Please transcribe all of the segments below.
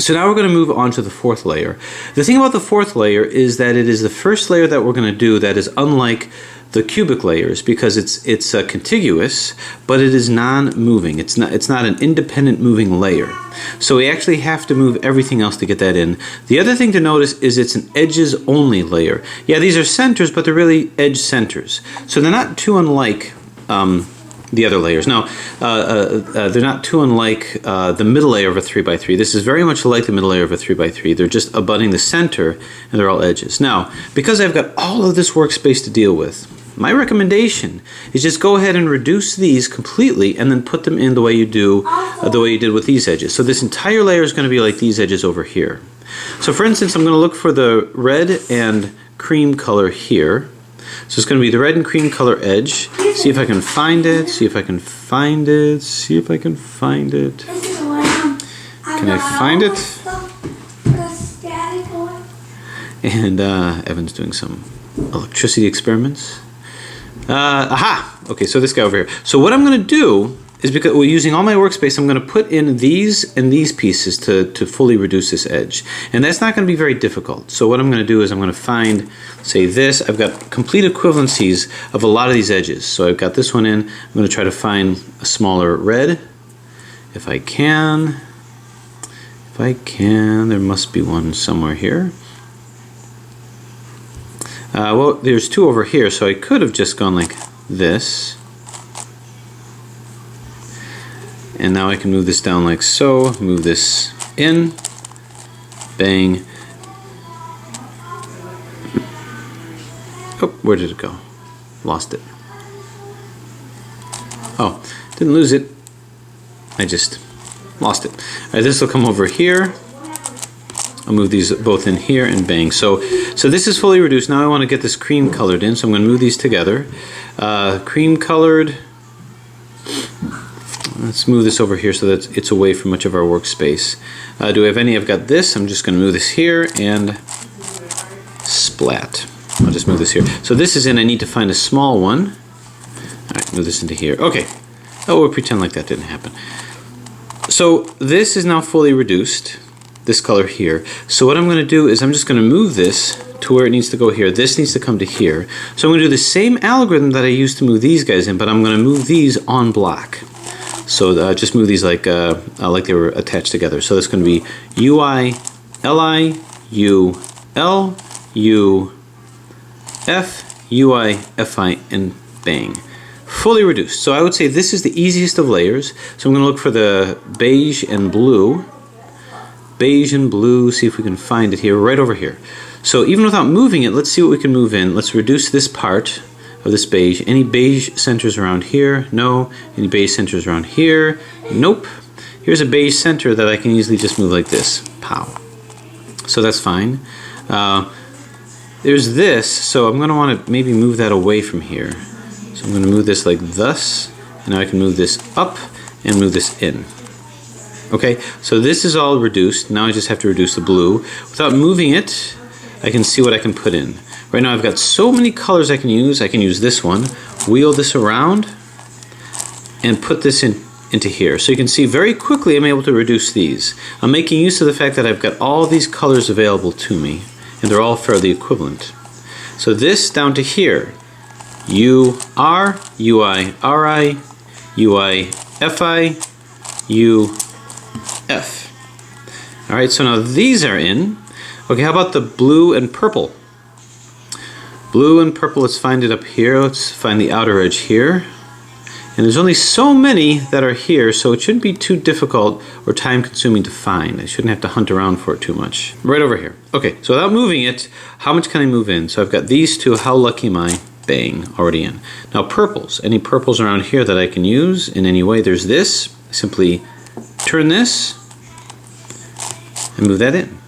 So now we're going to move on to the fourth layer. The thing about the fourth layer is that it is the first layer that we're going to do that is unlike the cubic layers, because it's contiguous, but it is non-moving. It's not an independent moving layer. So we actually have to move everything else to get that in. The other thing to notice is it's an edges only layer. Yeah, these are centers, but they're really edge centers. So they're not too unlike the other layers. Now, they're not too unlike the middle layer of a 3x3. This is very much like the middle layer of a 3x3. They're just abutting the center, and they're all edges. Now, because I've got all of this workspace to deal with, my recommendation is just go ahead and reduce these completely and then put them in the way you do, the way you did with these edges. So this entire layer is going to be like these edges over here. So for instance, I'm going to look for the red and cream color here. So it's going to be the red and cream color edge. See if I can find it, see if I can find it, see if I can find it. Can I find it? And Evan's doing some electricity experiments. Aha! Okay, so this guy over here. So what I'm going to do is, because we're using all my workspace, I'm going to put in these and these pieces to fully reduce this edge. And that's not going to be very difficult. So what I'm going to do is I'm going to find, say this, I've got complete equivalencies of a lot of these edges. So I've got this one in. I'm going to try to find a smaller red. If I can. There must be one somewhere here. Well, there's two over here, so I could have just gone like this. And now I can move this down like so, move this in, bang. Oh, where did it go? Lost it. Oh, didn't lose it. I just lost it. All right, this will come over here. I'll move these both in here and bang. So this is fully reduced. Now I want to get this cream colored in, so I'm going to move these together. Cream colored. Let's move this over here so that it's away from much of our workspace. Do we have any? I've got this. I'm just going to move this here and splat. I'll just move this here. So this is in. I need to find a small one. All right, move this into here. Okay. Oh, we'll pretend like that didn't happen. So this is now fully reduced. This color here. So what I'm going to do is I'm just going to move this to where it needs to go here. This needs to come to here. So I'm going to do the same algorithm that I used to move these guys in, but I'm going to move these en bloc. So just move these like they were attached together. So that's going to be UI, LI, U, L, U, F, UI, FI, and bang. Fully reduced. So I would say this is the easiest of layers. So I'm going to look for the beige and blue. Beige and blue, see if we can find it here, right over here. So even without moving it, let's see what we can move in. Let's reduce this part of this beige. Any beige centers around here? No. Any beige centers around here? Nope. Here's a beige center that I can easily just move like this. Pow. So that's fine. There's this, so I'm going to want to maybe move that away from here. So I'm going to move this like thus, and now I can move this up and move this in. Okay, so this is all reduced. Now I just have to reduce the blue. Without moving it, I can see what I can put in. Right now I've got so many colors I can use. I can use this one, wheel this around, and put this into here. So you can see very quickly I'm able to reduce these. I'm making use of the fact that I've got all these colors available to me, and they're all fairly equivalent. So this down to here, UR, UI, RI, UI, FI, U, F. Alright, so now these are in. Okay, how about the blue and purple? Blue and purple, let's find it up here. Let's find the outer edge here. And there's only so many that are here, so it shouldn't be too difficult or time consuming to find. I shouldn't have to hunt around for it too much. Right over here. Okay, so without moving it, how much can I move in? So I've got these two, how lucky am I? Bang, already in. Now purples, any purples around here that I can use in any way? There's this, simply turn this and move that in.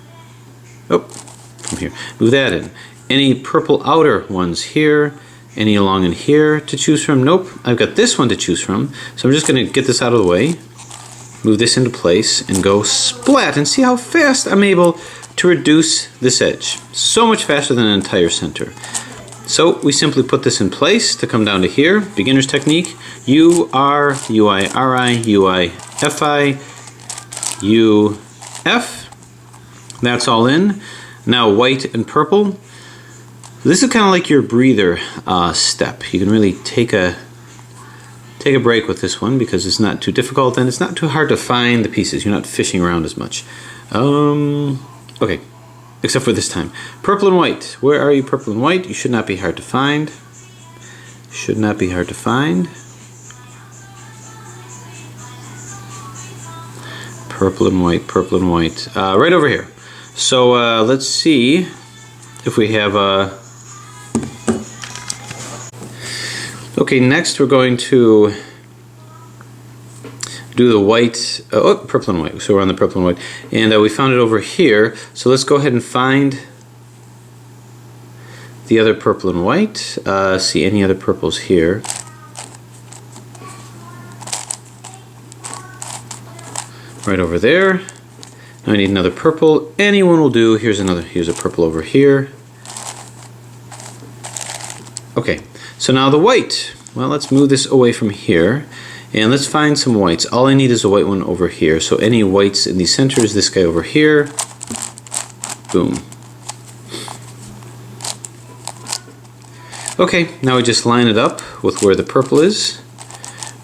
Oh, from here, move that in. Any purple outer ones here, any along in here to choose from? Nope, I've got this one to choose from. So I'm just gonna get this out of the way, move this into place and go splat, and see how fast I'm able to reduce this edge. So much faster than an entire center. So we simply put this in place to come down to here, beginner's technique, U, R, UI, RI, UI, FI, U, F, That's all in. Now white and purple. This is kind of like your breather step. You can really take a break with this one because it's not too difficult and it's not too hard to find the pieces. You're not fishing around as much. Okay, except for this time. Purple and white. Where are you, purple and white? You should not be hard to find. Should not be hard to find. Purple and white, purple and white. Right over here. So let's see if we have okay, next we're going to do the white, purple and white. So we're on the purple and white. And we found it over here. So let's go ahead and find the other purple and white. See any other purples here. Right over there. Now I need another purple. Any one will do. Here's a purple over here. Okay, so now the white. Well, let's move this away from here and let's find some whites. All I need is a white one over here. So any whites in the center is this guy over here. Boom. Okay, now we just line it up with where the purple is.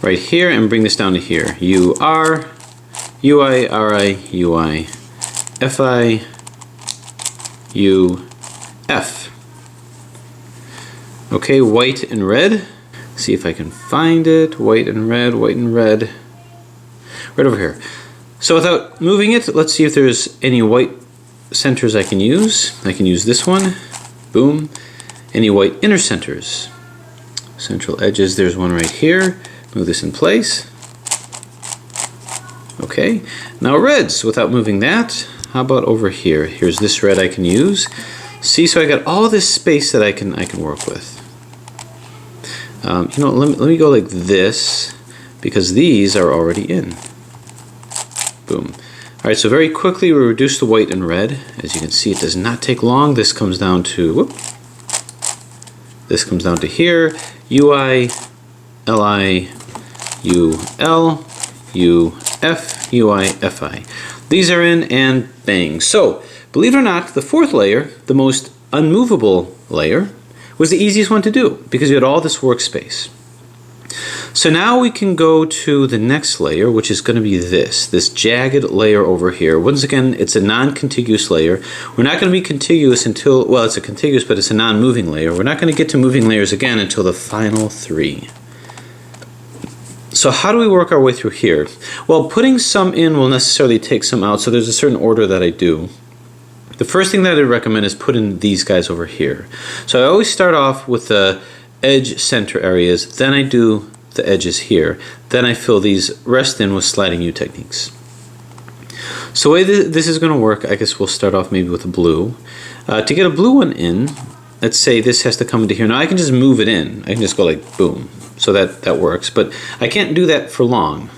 Right here and bring this down to here. U-R, UI, RI, UI, FI, U, F. Okay, white and red. See if I can find it. White and red, white and red. Right over here. So without moving it, let's see if there's any white centers I can use. I can use this one. Boom. Any white inner centers. Central edges, there's one right here. Move this in place. Okay, now reds, without moving that, how about over here? Here's this red I can use. See, so I got all this space that I can work with. You know, let me go like this, because these are already in. Boom. Alright, so very quickly we reduce the white and red. As you can see, it does not take long. This comes down to, whoop. This comes down to here, UI, LI, UL, UF, UI, FI. These are in and bang. So, believe it or not, the fourth layer, the most unmovable layer, was the easiest one to do because you had all this workspace. So now we can go to the next layer, which is going to be this jagged layer over here. Once again, it's a non-contiguous layer. We're not going to be contiguous until, well, it's a contiguous, but it's a non-moving layer. We're not going to get to moving layers again until the final three. So how do we work our way through here? Well, putting some in will necessarily take some out, so there's a certain order that I do. The first thing that I recommend is put in these guys over here. So I always start off with the edge center areas, then I do the edges here, then I fill these rest in with sliding U techniques. So the way this is going to work, I guess we'll start off maybe with a blue. To get a blue one in, let's say this has to come into here. Now I can just move it in. I can just go like boom. So that works, but I can't do that for long.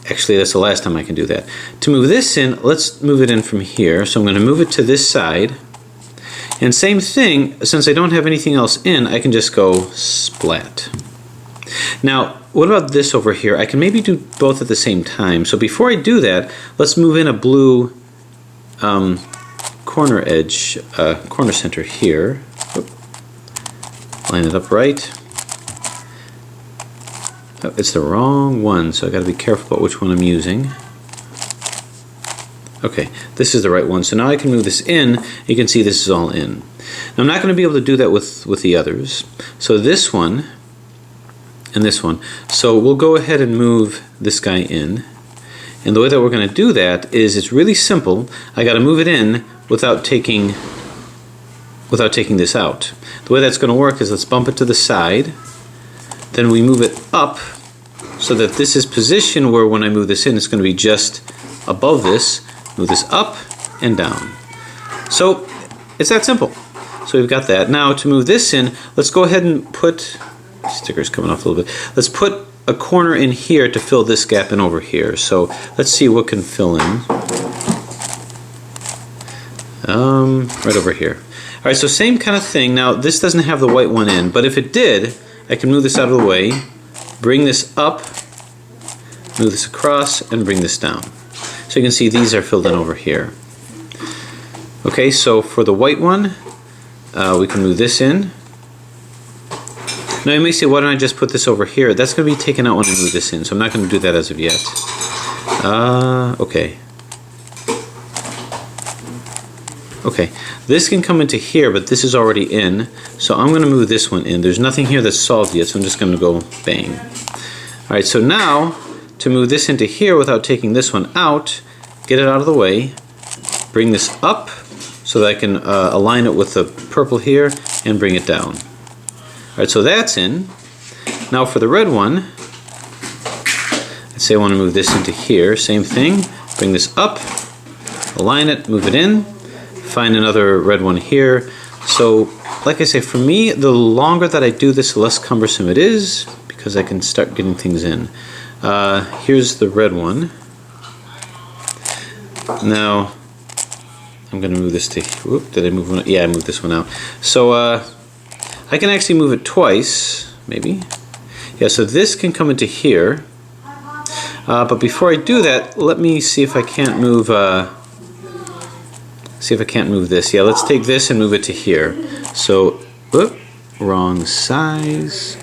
Actually, that's the last time I can do that. To move this in, let's move it in from here. So I'm going to move it to this side. And same thing, since I don't have anything else in, I can just go splat. Now, what about this over here? I can maybe do both at the same time. So before I do that, let's move in a blue corner edge, corner center here. Oop. Line it up right. Oh, it's the wrong one, so I got to be careful about which one I'm using. Okay, this is the right one. So now I can move this in. You can see this is all in. Now I'm not going to be able to do that with the others. So this one and this one. So we'll go ahead and move this guy in. And the way that we're going to do that is it's really simple. I got to move it in without taking this out. The way that's going to work is let's bump it to the side. Then we move it up so that this is positioned where when I move this in, it's going to be just above this. Move this up and down. So it's that simple. So we've got that. Now to move this in, let's go ahead and put, sticker's coming off a little bit, let's put a corner in here to fill this gap in over here. So let's see what can fill in. Right over here. All right, so same kind of thing. Now this doesn't have the white one in, but if it did, I can move this out of the way, bring this up, move this across, and bring this down. So you can see these are filled in over here. Okay, so for the white one, we can move this in. Now you may say, why don't I just put this over here? That's going to be taken out when I move this in, so I'm not going to do that as of yet. Okay. Okay, this can come into here, but this is already in, so I'm going to move this one in. There's nothing here that's solved yet, so I'm just going to go bang. Alright, so now, to move this into here without taking this one out, get it out of the way, bring this up so that I can align it with the purple here, and bring it down. Alright, so that's in. Now for the red one, let's say I want to move this into here, same thing, bring this up, align it, move it in, find another red one here. So, like I say, for me, the longer that I do this, the less cumbersome it is, because I can start getting things in. Here's the red one. Now, I'm going to move this to, whoop, did I move one? Yeah, I moved this one out. So, I can actually move it twice, maybe. Yeah, so this can come into here. But before I do that, let me see if I can't move, this. Yeah, let's take this and move it to here. So, whoop, wrong size.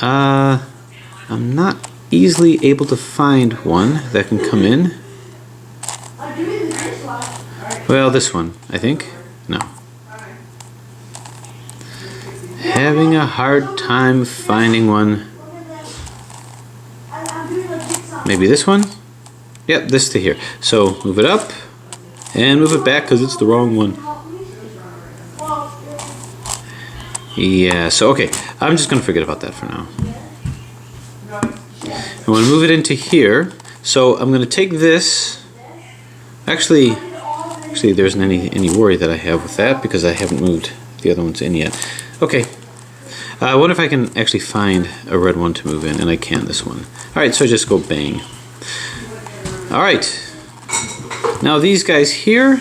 I'm not easily able to find one that can come in. Well, this one, I think. No. Having a hard time finding one. Maybe this one? Yep, this to here. So move it up and move it back because it's the wrong one. Yeah, so okay, I'm just going to forget about that for now. I want to move it into here. So I'm going to take this. Actually, there isn't any worry that I have with that because I haven't moved the other ones in yet. Okay. I wonder if I can actually find a red one to move in, and I can this one. Alright, so I just go bang. Alright. Now these guys here,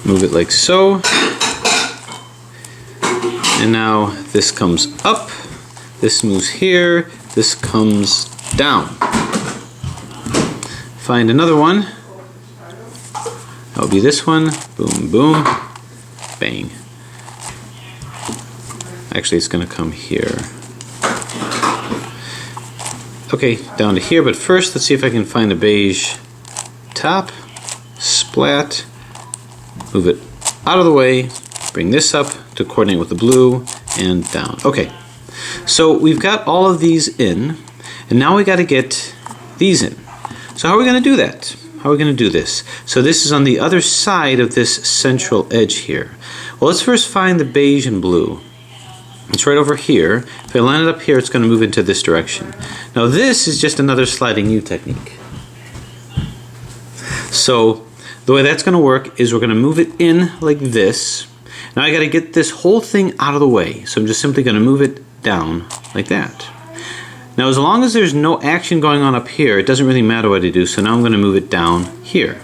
move it like so. And now this comes up, this moves here, this comes down. Find another one. That would be this one. Boom, boom, bang. Actually, it's going to come here. Okay, down to here, but first let's see if I can find a beige top. Splat. Move it out of the way. Bring this up to coordinate with the blue and down. Okay, so we've got all of these in, and now we got to get these in. So how are we going to do that? How are we going to do this? So this is on the other side of this central edge here. Well, let's first find the beige and blue. It's right over here. If I line it up here, it's going to move into this direction. Now this is just another sliding U technique. So the way that's going to work is we're going to move it in like this. Now I got to get this whole thing out of the way. So I'm just simply going to move it down like that. Now as long as there's no action going on up here, it doesn't really matter what I do. So now I'm going to move it down here.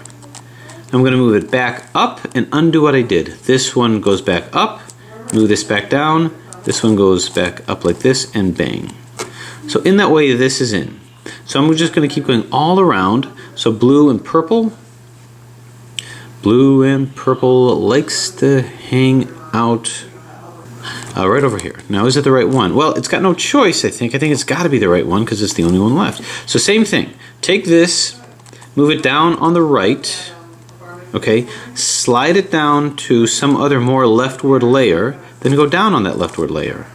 I'm going to move it back up and undo what I did. This one goes back up, move this back down, this one goes back up like this, and bang. So in that way this is in. So I'm just going to keep going all around. So blue and purple. Blue and purple likes to hang out right over here. Now, is it the right one? Well, it's got no choice, I think. I think it's got to be the right one because it's the only one left. So same thing. Take this, move it down on the right, okay? Slide it down to some other more leftward layer, then go down on that leftward layer.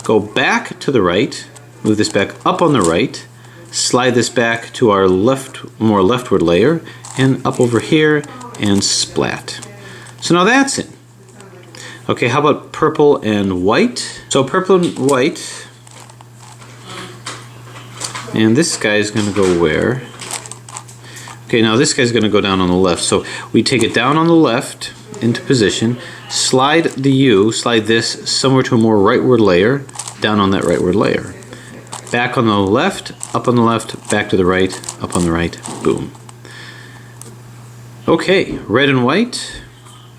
Go back to the right, move this back up on the right, slide this back to our more leftward layer, and up over here, and splat. So now that's it. Okay, how about purple and white? So purple and white, and this guy is going to go where? Okay, now this guy's going to go down on the left. So we take it down on the left into position, slide the U, slide this somewhere to a more rightward layer, down on that rightward layer. Back on the left, up on the left, back to the right, up on the right, boom. Okay, red and white.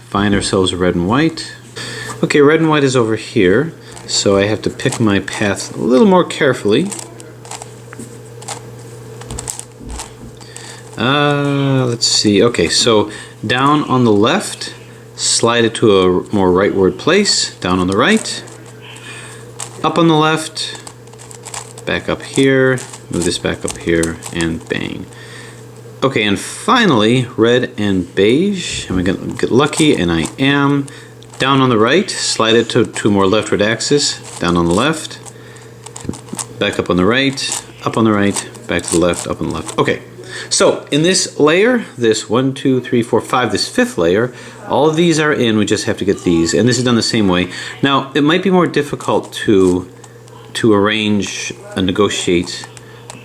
Find ourselves a red and white. Okay, red and white is over here, so I have to pick my path a little more carefully. Let's see. Okay, so down on the left, slide it to a more rightward place. Down on the right, up on the left, back up here, move this back up here, and bang. Okay, and finally, red and beige. Am I gonna get lucky? And I am. Down on the right, slide it to a more leftward axis. Down on the left, back up on the right, back to the left, up on the left. Okay, so in this layer, this 1, 2, 3, 4, 5, this fifth layer, all of these are in. We just have to get these, and this is done the same way. Now, it might be more difficult to arrange and negotiate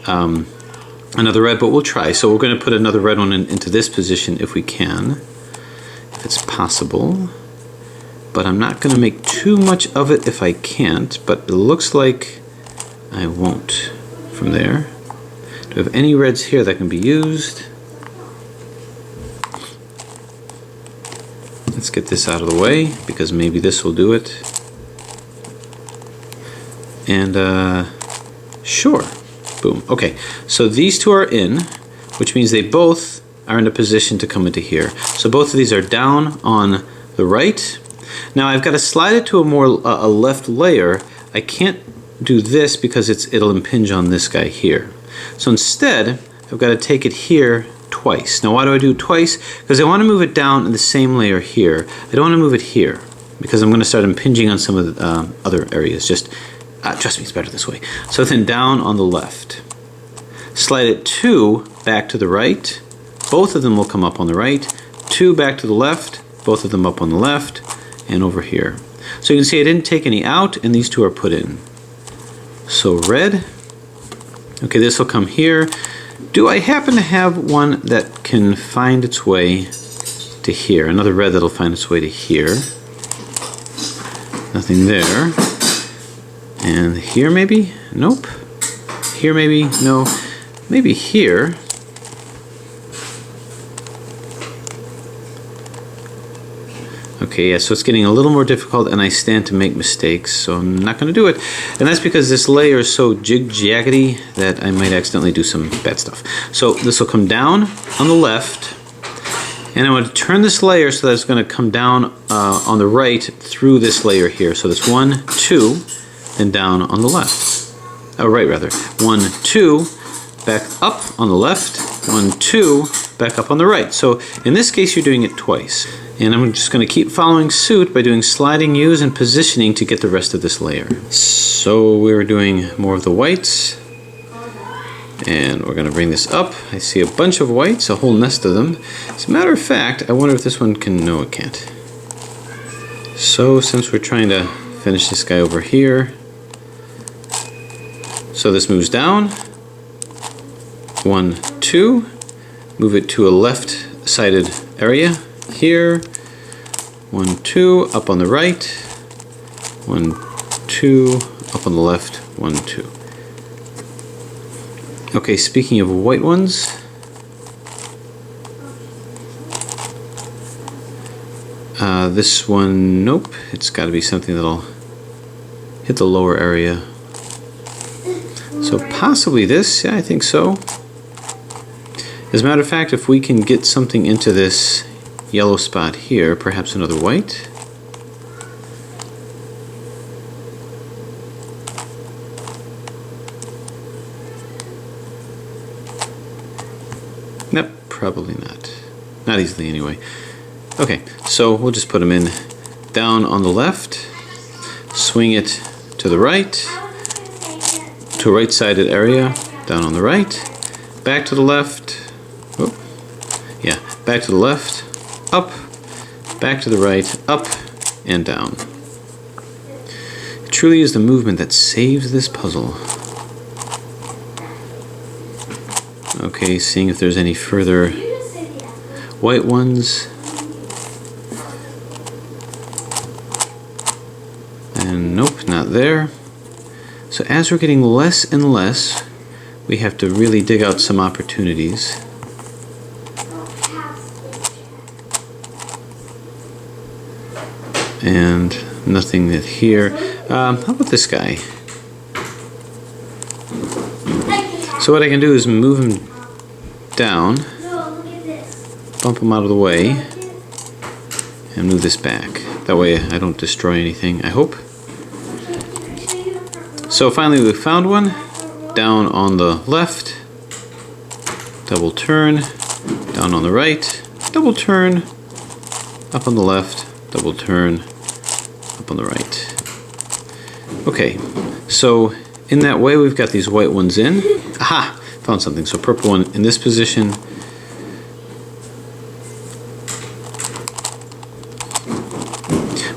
another red, but we'll try. So we're going to put another red one into this position if we can, if it's possible. But I'm not going to make too much of it if I can't, but it looks like I won't from there. Do we have any reds here that can be used? Let's get this out of the way, because maybe this will do it. And sure. Boom. Okay, so these two are in, which means they both are in a position to come into here. So both of these are down on the right. Now I've got to slide it to a left layer. I can't do this because it'll impinge on this guy here. So instead, I've got to take it here twice. Now why do I do it twice? Because I want to move it down in the same layer here. I don't want to move it here because I'm going to start impinging on some of the other areas. Just trust me, it's better this way. So then down on the left. Slide it 2 back to the right. Both of them will come up on the right. 2 back to the left. Both of them up on the left. And over here. So you can see I didn't take any out, and these two are put in. So red. Okay, this will come here. Do I happen to have one that can find its way to here? Another red that'll find its way to here. Nothing there. And here maybe? Nope. Here maybe? No. Maybe here. Okay, yeah, so it's getting a little more difficult, and I stand to make mistakes, so I'm not going to do it. And that's because this layer is so jig-jaggedy that I might accidentally do some bad stuff. So this will come down on the left, and I'm going to turn this layer so that it's going to come down on the right through this layer here. So that's 1, 2, and down on the left. Oh, right, rather. 1, 2, back up on the left, 1, 2, back up on the right. So in this case, you're doing it twice. And I'm just going to keep following suit by doing sliding U's and positioning to get the rest of this layer. So we're doing more of the whites. And we're going to bring this up. I see a bunch of whites, a whole nest of them. As a matter of fact, I wonder if this one can... No, it can't. So since we're trying to finish this guy over here, so this moves down. 1, 2. Move it to a left-sided area. Here, 1, 2, up on the right, 1, 2, up on the left, 1, 2. Okay, speaking of white ones, this one, nope, it's got to be something that'll hit the lower area. So possibly this, yeah, I think so. As a matter of fact, if we can get something into this yellow spot here, perhaps another white. Nope, probably not. Not easily anyway. Okay, so we'll just put them in down on the left, swing it to the right, to a right-sided area, down on the right, back to the left, oh, yeah, back to the left, up, back to the right, up, and down. It truly is the movement that saves this puzzle. Okay, seeing if there's any further white ones. And nope, not there. So as we're getting less and less, we have to really dig out some opportunities. And nothing that here. How about this guy? So what I can do is move him down. bump them out of the way and move this back. That way I don't destroy anything, I hope. So finally we found one. Down on the left, double turn, down on the right, double turn, up on the left, double turn, up on the right. Okay, so in that way we've got these white ones in. Aha! Found something. So purple one in this position.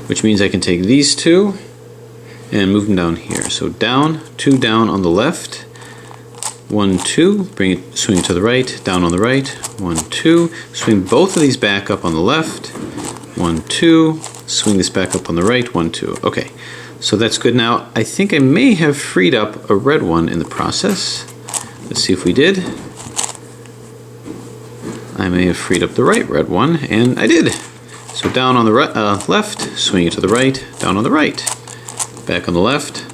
Which means I can take these two and move them down here. So down, two down on the left, 1, 2, bring it, swing it to the right, down on the right, 1, 2, swing both of these back up on the left, 1, 2, swing this back up on the right, 1, 2. Okay, so that's good. Now I think I may have freed up a red one in the process. Let's see if we did. I may have freed up the right red one, and I did. So down on the left, swing it to the right, down on the right, back on the left,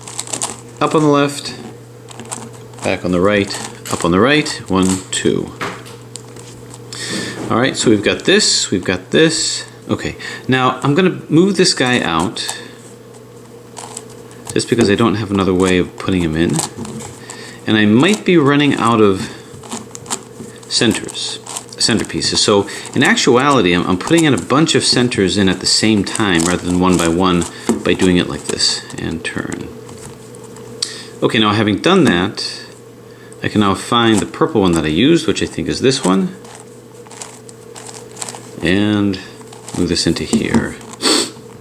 up on the left, back on the right, up on the right, 1, 2. All right, so we've got this, we've got this. Okay, now I'm gonna move this guy out just because I don't have another way of putting him in. And I might be running out of centerpieces. So in actuality, I'm putting in a bunch of centers in at the same time rather than one by doing it like this and turn. Okay, now having done that, I can now find the purple one that I used, which I think is this one, and move this into here.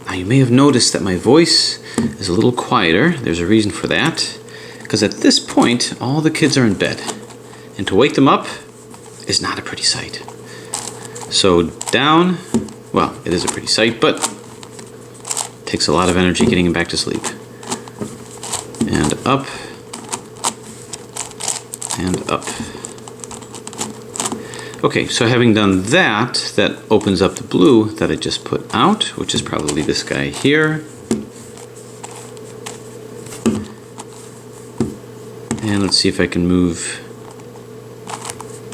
Now you may have noticed that my voice is a little quieter. There's a reason for that, because at this point all the kids are in bed, and to wake them up is not a pretty sight. So down, well, it is a pretty sight, but it takes a lot of energy getting them back to sleep. And up, and up. Okay, so having done that, that opens up the blue that I just put out, which is probably this guy here. And let's see if I can move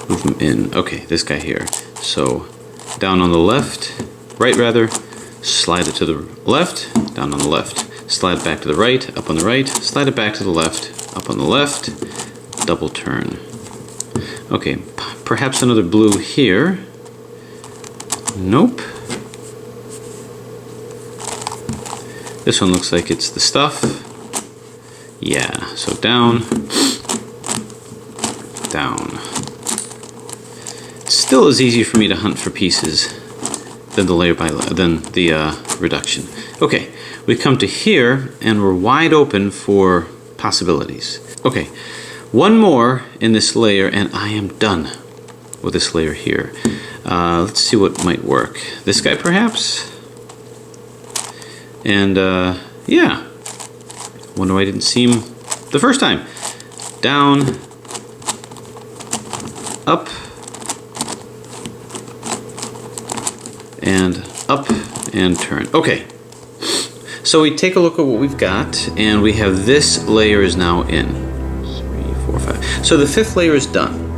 them in. Okay, this guy here. So down on the left, right rather, slide it to the left, down on the left. Slide it back to the right, up on the right, slide it back to the left, up on the left, double turn. Okay, perhaps another blue here. Nope. This one looks like it's the stuff. Yeah, so down, down. Still is easier for me to hunt for pieces than the layer by reduction. Okay, we come to here and we're wide open for possibilities. Okay, one more in this layer and I am done with this layer here. Let's see what might work. This guy perhaps? And yeah, wonder why I didn't see him the first time. Down, up, and up, and turn. Okay, so we take a look at what we've got, and we have this layer is now in. 3, 4, 5. So the fifth layer is done.